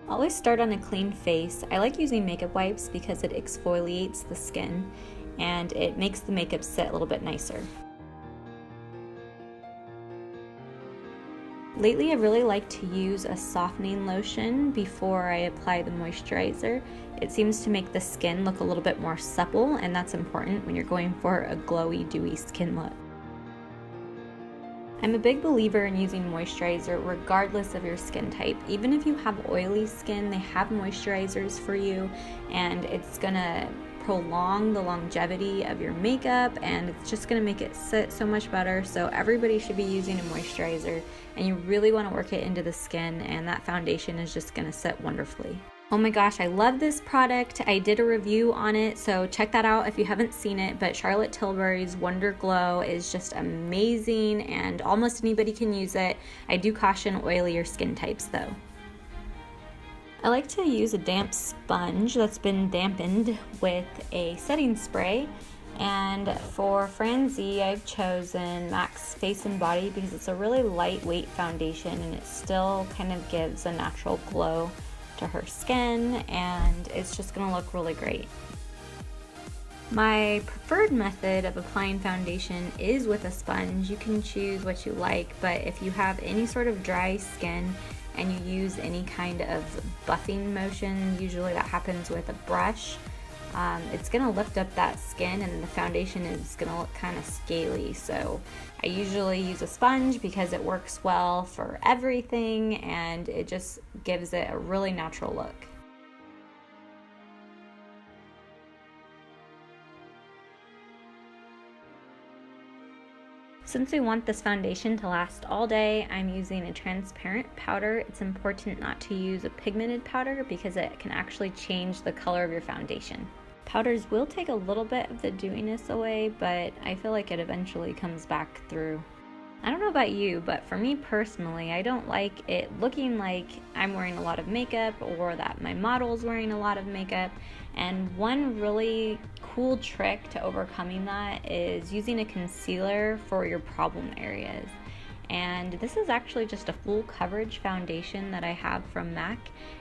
Always start on a clean face. I like using makeup wipes because it exfoliates the skin and it makes the makeup sit a little bit nicer. Lately, I really like to use a softening lotion before I apply the moisturizer. It seems to make the skin look a little bit more supple, and that's important when you're going for a glowy, dewy skin look. I'm a big believer in using moisturizer regardless of your skin type. Even if you have oily skin, they have moisturizers for you, and it's gonna prolong the longevity of your makeup, and it's just gonna make it sit so much better. So everybody should be using a moisturizer, and you really wanna work it into the skin, and that foundation is just gonna sit wonderfully. Oh my gosh, I love this product. I did a review on it, so check that out if you haven't seen it, but Charlotte Tilbury's Wonder Glow is just amazing and almost anybody can use it. I do caution oilier skin types though. I like to use a damp sponge that's been dampened with a setting spray, and for Franzi I've chosen MAC's Face and Body because it's a really lightweight foundation and it still kind of gives a natural glow to her skin, and it's just gonna look really great. My preferred method of applying foundation is with a sponge. You can choose what you like, but if you have any sort of dry skin and you use any kind of buffing motion, usually that happens with a brush, it's gonna lift up that skin and the foundation is gonna look kind of scaly. So I usually use a sponge because it works well for everything and it just gives it a really natural look. Since we want this foundation to last all day, I'm using a transparent powder. It's important not to use a pigmented powder because it can actually change the color of your foundation. Powders will take a little bit of the dewiness away, but I feel like it eventually comes back through. I don't know about you, but for me personally, I don't like it looking like I'm wearing a lot of makeup or that my model's wearing a lot of makeup. And one really cool trick to overcoming that is using a concealer for your problem areas. And this is actually just a full coverage foundation that I have from MAC,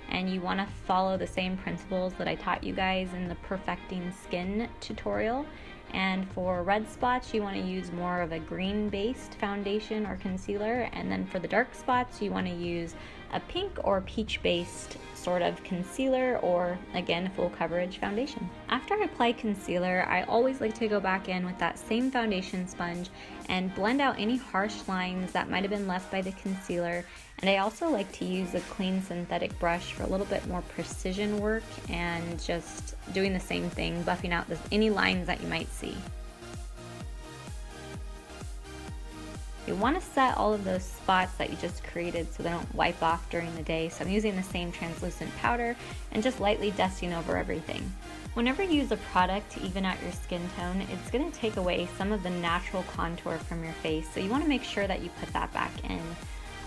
and you want to follow the same principles that I taught you guys in the Perfecting Skin tutorial. And for red spots, you want to use more of a green based foundation or concealer, and then for the dark spots you want to use a pink or peach based sort of concealer, or again, full coverage foundation. After I apply concealer, I always like to go back in with that same foundation sponge and blend out any harsh lines that might have been left by the concealer. And I also like to use a clean synthetic brush for a little bit more precision work and just doing the same thing, buffing out any lines that you might see. You want to set all of those spots that you just created so they don't wipe off during the day. So I'm using the same translucent powder and just lightly dusting over everything. Whenever you use a product to even out your skin tone, it's going to take away some of the natural contour from your face. So you want to make sure that you put that back in.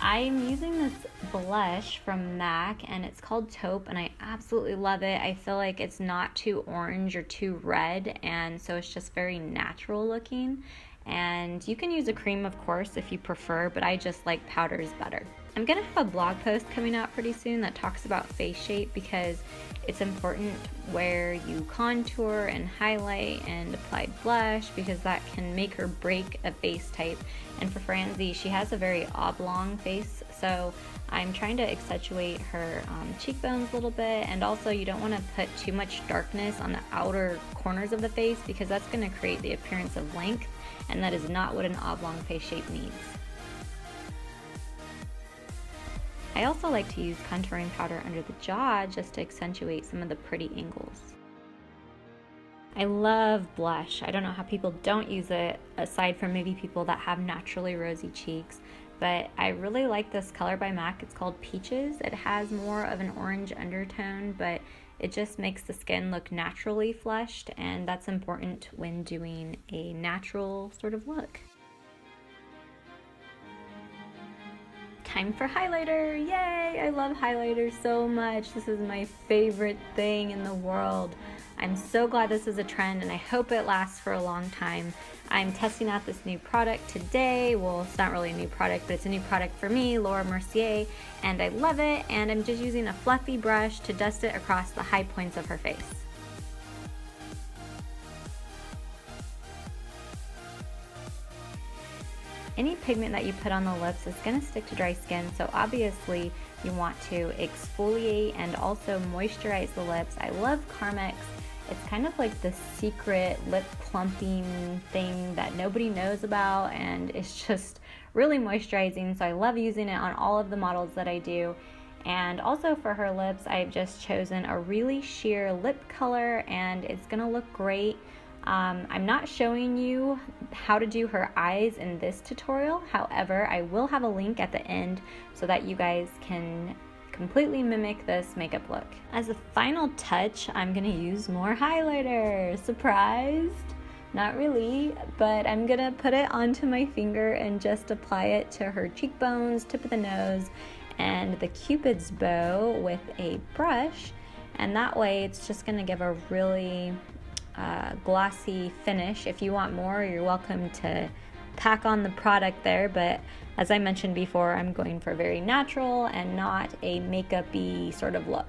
I'm using this blush from MAC and it's called Taupe, and I absolutely love it. I feel like it's not too orange or too red, and so it's just very natural looking. And you can use a cream, of course, if you prefer, but I just like powders better. I'm gonna have a blog post coming out pretty soon that talks about face shape because it's important where you contour and highlight and apply blush, because that can make or break a face type. And for Franzi, she has a very oblong face, so I'm trying to accentuate her cheekbones a little bit, and also you don't want to put too much darkness on the outer corners of the face because that's going to create the appearance of length, and that is not what an oblong face shape needs. I also like to use contouring powder under the jaw just to accentuate some of the pretty angles. I love blush. I don't know how people don't use it, aside from maybe people that have naturally rosy cheeks, but I really like this color by MAC. It's called Peaches. It has more of an orange undertone, but it just makes the skin look naturally flushed, and that's important when doing a natural sort of look. Time for highlighter! Yay! I love highlighters so much. This is my favorite thing in the world. I'm so glad this is a trend and I hope it lasts for a long time. I'm testing out this new product today. Well, it's not really a new product, but it's a new product for me, Laura Mercier, and I love it. And I'm just using a fluffy brush to dust it across the high points of her face. Any pigment that you put on the lips is going to stick to dry skin, so obviously you want to exfoliate and also moisturize the lips. I love Carmex. It's kind of like the secret lip plumping thing that nobody knows about, and it's just really moisturizing, so I love using it on all of the models that I do. And also for her lips, I've just chosen a really sheer lip color, and it's going to look great. I'm not showing you how to do her eyes in this tutorial. However, I will have a link at the end so that you guys can completely mimic this makeup look. As a final touch, I'm gonna use more highlighter. Surprised? Not really, but I'm gonna put it onto my finger and just apply it to her cheekbones, tip of the nose, and the Cupid's bow with a brush. And that way it's just gonna give a really glossy finish. If you want more, you're welcome to pack on the product there, but as I mentioned before, I'm going for very natural and not a makeup-y sort of look.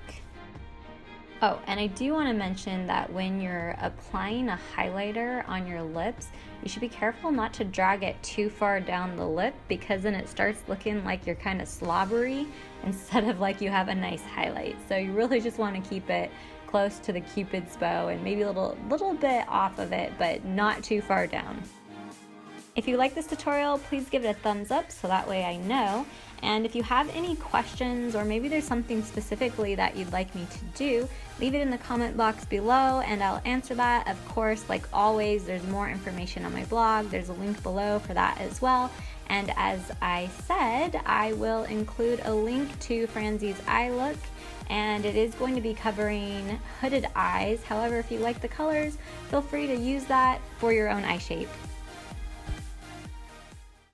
Oh, and I do want to mention that when you're applying a highlighter on your lips, you should be careful not to drag it too far down the lip, because then it starts looking like you're kind of slobbery instead of like you have a nice highlight. So you really just want to keep it close to the Cupid's bow and maybe a little bit off of it, but not too far down. If you like this tutorial, please give it a thumbs up so that way I know. And if you have any questions, or maybe there's something specifically that you'd like me to do, leave it in the comment box below and I'll answer that. Of course, like always, there's more information on my blog. There's a link below for that as well. And as I said, I will include a link to Franzi's eye look, and it is going to be covering hooded eyes. However, if you like the colors, feel free to use that for your own eye shape.